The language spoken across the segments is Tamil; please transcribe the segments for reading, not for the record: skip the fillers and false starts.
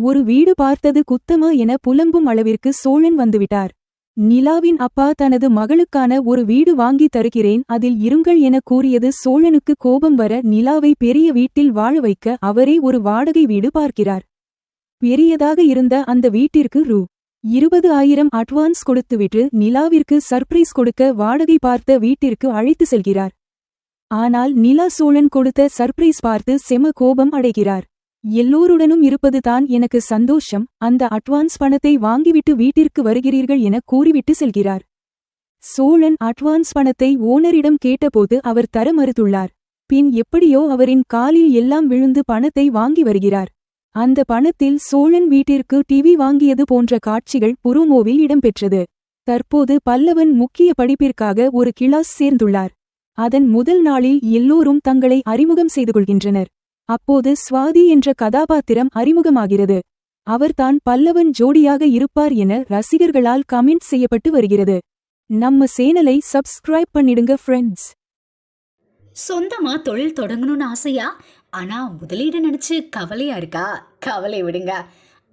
ஒரு வீடு பார்த்தது குத்தமா என புலம்பும் அளவிற்கு சோழன் வந்துவிட்டார். நிலாவின் அப்பா தனது மகளுக்கான ஒரு வீடு வாங்கி தருகிறேன், அதில் இருங்கள் என கூறியது சோழனுக்கு கோபம் வர நிலாவை பெரிய வீட்டில் வாழ வைக்க அவரே ஒரு வாடகை வீடு பார்க்கிறார். பெரியதாக இருந்த அந்த வீட்டிற்கு ரூ. 20,000 அட்வான்ஸ் கொடுத்துவிட்டு நிலாவிற்கு சர்ப்ரைஸ் கொடுக்க வாடகை பார்த்த வீட்டிற்கு அழைத்து செல்கிறார். ஆனால் நிலா சோழன் கொடுத்த சர்ப்ரைஸ் பார்த்து செம கோபம் அடைகிறார். எல்லோருடனும் இருப்பது தான் எனக்கு சந்தோஷம், அந்த அட்வான்ஸ் பணத்தை வாங்கிவிட்டு வீட்டிற்கு வருகிறீர்கள் என கூறிவிட்டு செல்கிறார். சோழன் அட்வான்ஸ் பணத்தை ஓனரிடம் கேட்டபோது அவர் தர மறுத்துள்ளார். பின் எப்படியோ அவரின் காலில் எல்லாம் விழுந்து பணத்தை வாங்கி வருகிறார். அந்த பணத்தில் சோழன் வீட்டிற்கு டிவி வாங்கியது போன்ற காட்சிகள் புரோமோவில் இடம்பெற்றது. தற்போது பல்லவன் முக்கிய படிப்பிற்காக ஒரு கிளாஸ் சேர்ந்துள்ளார். அதன் முதல் நாளில் எல்லோரும் தங்களை அறிமுகம் செய்து கொள்கின்றனர். அப்போது ஸ்வாதி என்ற கதாபாத்திரம் அறிமுகமாகிறது. அவர்தான் பல்லவன் ஜோடியாக இருப்பார் என ரசிகர்களால் கமெண்ட் செய்யப்பட்டு வருகிறது. நம்ம சேனலை சப்ஸ்கிரைப் பண்ணிடுங்க ஃப்ரெண்ட்ஸ். சொந்தமா தொழில் தொடங்கணும்னு ஆசையா? ஆனா முதலீடு நினைச்சு கவலையா இருக்கா? கவலை விடுங்க.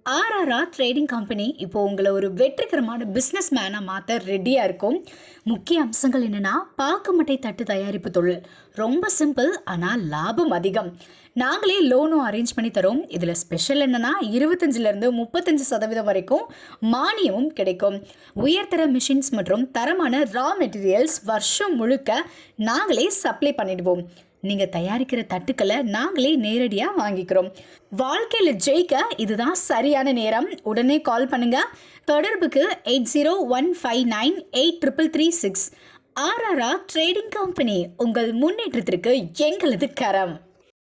ஆர்ஆர்ஆர் ட்ரேடிங் கம்பெனி இப்போ உங்களை ஒரு வெற்றிகரமான பிஸ்னஸ் மேனாக மாற்ற ரெடியாக இருக்கும். முக்கிய அம்சங்கள் என்னென்னா, பாக்கு மட்டை தட்டு தயாரிப்பு தொழில் ரொம்ப சிம்பிள், ஆனால் லாபம் அதிகம். நாங்களே லோனும் அரேஞ்ச் பண்ணி தரோம். இதில் ஸ்பெஷல் என்னென்னா 25% 35% வரைக்கும் மானியமும் கிடைக்கும். உயர்தர மிஷின்ஸ் மற்றும் தரமான ரா மெட்டீரியல்ஸ் வருஷம் முழுக்க நாங்களே சப்ளை பண்ணிடுவோம். நீங்கள் தயாரிக்கிற தட்டுக்களை நாங்களே நேரடியாக வாங்கிக்கிறோம். வாழ்க்கையில் ஜெயிக்க இதுதான் சரியான நேரம். உடனே கால் பண்ணுங்க. தொடர்புக்கு 8015983336. ஆர்ஆர்ஆர் ட்ரேடிங் கம்பெனி, உங்கள் முன்னேற்றத்திற்கு எங்களது கரம்.